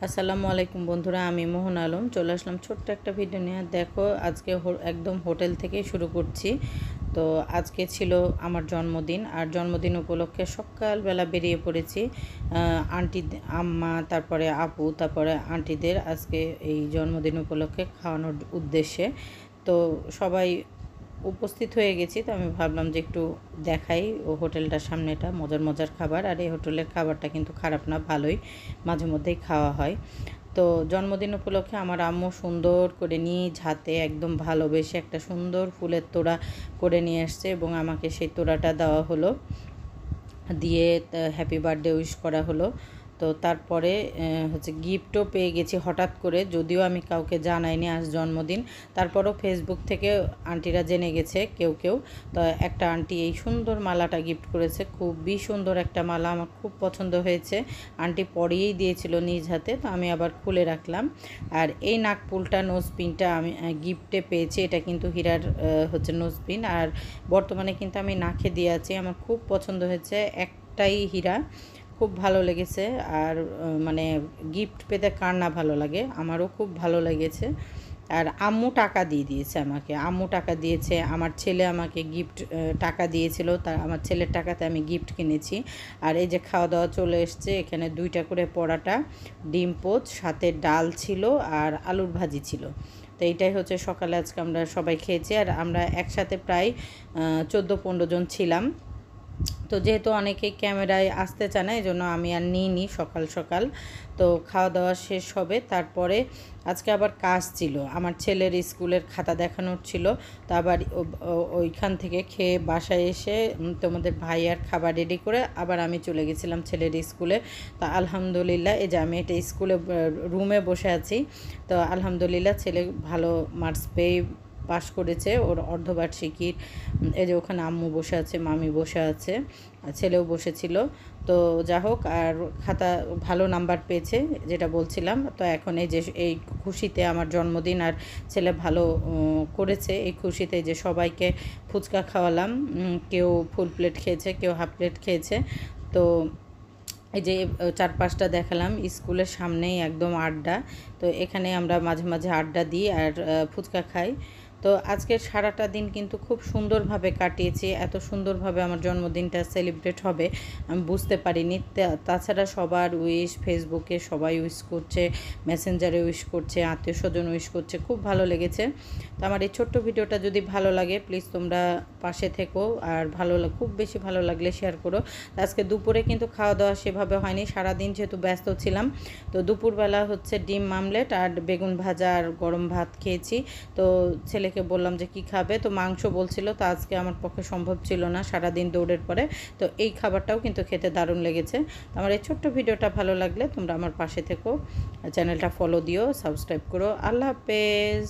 আসসালামু আলাইকুম বন্ধুরা, আমি মোহন আলম চলে আসলাম ছোট্ট একটা ভিডিও নিয়ে। দেখো আজকে একদম হোটেল থেকেই শুরু করছি। তো আজকে ছিল আমার জন্মদিন, আর জন্মদিন উপলক্ষে সকালবেলা বেরিয়ে পড়েছি। আন্টি, আম্মা, তারপরে আপু, তারপরে আন্টিদের আজকে এই জন্মদিন উপলক্ষে খাওয়ানোর উদ্দেশ্যে। তো সবাই উপস্থিত হয়ে গেছি। তো আমি ভাবলাম যে একটু দেখাই ও হোটেলটার সামনেটা, মজার মজার খাবার। আর এই হোটেলের খাবারটা কিন্তু খারাপ না, ভালোই, মাঝে মধ্যেই খাওয়া হয়। তো জন্মদিন উপলক্ষে আমার আম্মু সুন্দর করে নিজ হাতে একদম ভালোবেসে একটা সুন্দর ফুলের তোড়া করে নিয়ে এসছে, এবং আমাকে সেই তোড়াটা দেওয়া হলো, দিয়ে হ্যাপি বার্থডে উইশ করা হলো। তো তারপরে হচ্ছে গিফটও পেয়ে গেছি হঠাৎ করে, যদিও আমি কাউকে জানাইনি আজ জন্মদিন। তারপরও ফেসবুক থেকে আন্টিরা জেনে গেছে কেউ কেউ। তো একটা আন্টি এই সুন্দর মালাটা গিফট করেছে, খুবই সুন্দর একটা মালা, আমার খুব পছন্দ হয়েছে। আন্টি পরিয়েই দিয়েছিল নিজ হাতে, তো আমি আবার খুলে রাখলাম। আর এই নাকপুলটা, নোজপিনটা আমি গিফটে পেয়েছি। এটা কিন্তু হীরার হচ্ছে নোজপিন, আর বর্তমানে কিন্তু আমি নাকে দিয়ে আছি। আমার খুব পছন্দ হয়েছে, একটাই হীরা, খুব ভালো লেগেছে। আর মানে গিফট পেতে কার না ভালো লাগে, আমারও খুব ভালো লেগেছে। আর আম্মু টাকা দিয়ে দিয়েছে আমাকে, আম্মু টাকা দিয়েছে, আমার ছেলে আমাকে গিফট টাকা দিয়েছিল, তার আমার ছেলের টাকাতে আমি গিফট কিনেছি। আর এই যে খাওয়া দাওয়া চলে এসছে, এখানে 2টা করে পরাটা, ডিম পোচ, সাথে ডাল ছিল, আর আলুর ভাজি ছিল। তো এইটাই হচ্ছে সকালে আজকে আমরা সবাই খেয়েছি। আর আমরা একসাথে প্রায় 14-15 জন ছিলাম। তো যেহেতু অনেকেই ক্যামেরায় আসতে চায় না, এই জন্য আমি আর নিইনি সকাল সকাল। তো খাওয়া দাওয়া শেষ হবে, তারপরে আজকে আবার কাজ ছিল, আমার ছেলের স্কুলের খাতা দেখানোর ছিল। তো আবার ওইখান থেকে খেয়ে বাসায় এসে তোমাদের ভাইয়ার খাবার রেডি করে আবার আমি চলে গেছিলাম ছেলের স্কুলে। তো আলহামদুলিল্লাহ, এই যে আমি এটা স্কুলে রুমে বসে আছি। তো আলহামদুলিল্লাহ ছেলে ভালো মার্কস পেয়ে পাশ করেছে, ওর অর্ধবার্ষিকীর। এই যে ওখানে আম্মু বসে আছে, মামি বসে আছে, ছেলেও বসেছিল। তো যা হোক, আর খাতা ভালো নাম্বার পেয়েছে, যেটা বলছিলাম। তো এখন এই যে এই খুশিতে আমার জন্মদিন, আর ছেলে ভালো করেছে, এই খুশিতে যে সবাইকে ফুচকা খাওয়ালাম। কেউ ফুল প্লেট খেয়েছে, কেউ হাফ প্লেট খেয়েছে। তো এই যে 4-5টা দেখালাম, স্কুলের সামনেই একদম আড্ডা। তো এখানে আমরা মাঝে মাঝে আড্ডা দিই আর ফুচকা খাই। তো আজকের সারাটা দিন কিন্তু খুব সুন্দরভাবে কাটিয়েছি। এত সুন্দরভাবে আমার জন্মদিনটা সেলিব্রেট হবে আমি বুঝতে পারিনি। তাছাড়া সবার উইশ, ফেসবুকে সবাই উইশ করছে, মেসেঞ্জারে উইশ করছে, আত্মীয় স্বজন উইশ করছে, খুব ভালো লেগেছে। তো আমার এই ছোট্ট ভিডিওটা যদি ভালো লাগে, প্লিজ তোমরা পাশে থেকো, আর খুব বেশি ভালো লাগলে শেয়ার করো। আজকে দুপুরে কিন্তু খাওয়া দাওয়া সেভাবে হয়নি, সারাদিন যেহেতু ব্যস্ত ছিলাম। তো দুপুরবেলা হচ্ছে ডিম মামলেট আর বেগুন ভাজা আর গরম ভাত খেয়েছি। তো ছেলেকে বললাম যে কি খাবে, তো মাংস বলছিল। তো আজকে আমার পক্ষে সম্ভব ছিল না সারাদিন দৌড়ের পরে। তো এই খাবারটাও কিন্তু খেতে দারুণ লেগেছে। আমার এই ছোট্ট ভিডিওটা ভালো লাগলে তোমরা আমার পাশে থেকো, চ্যানেলটা ফলো দিও, সাবস্ক্রাইব করো। আল্লাহ হাফেজ।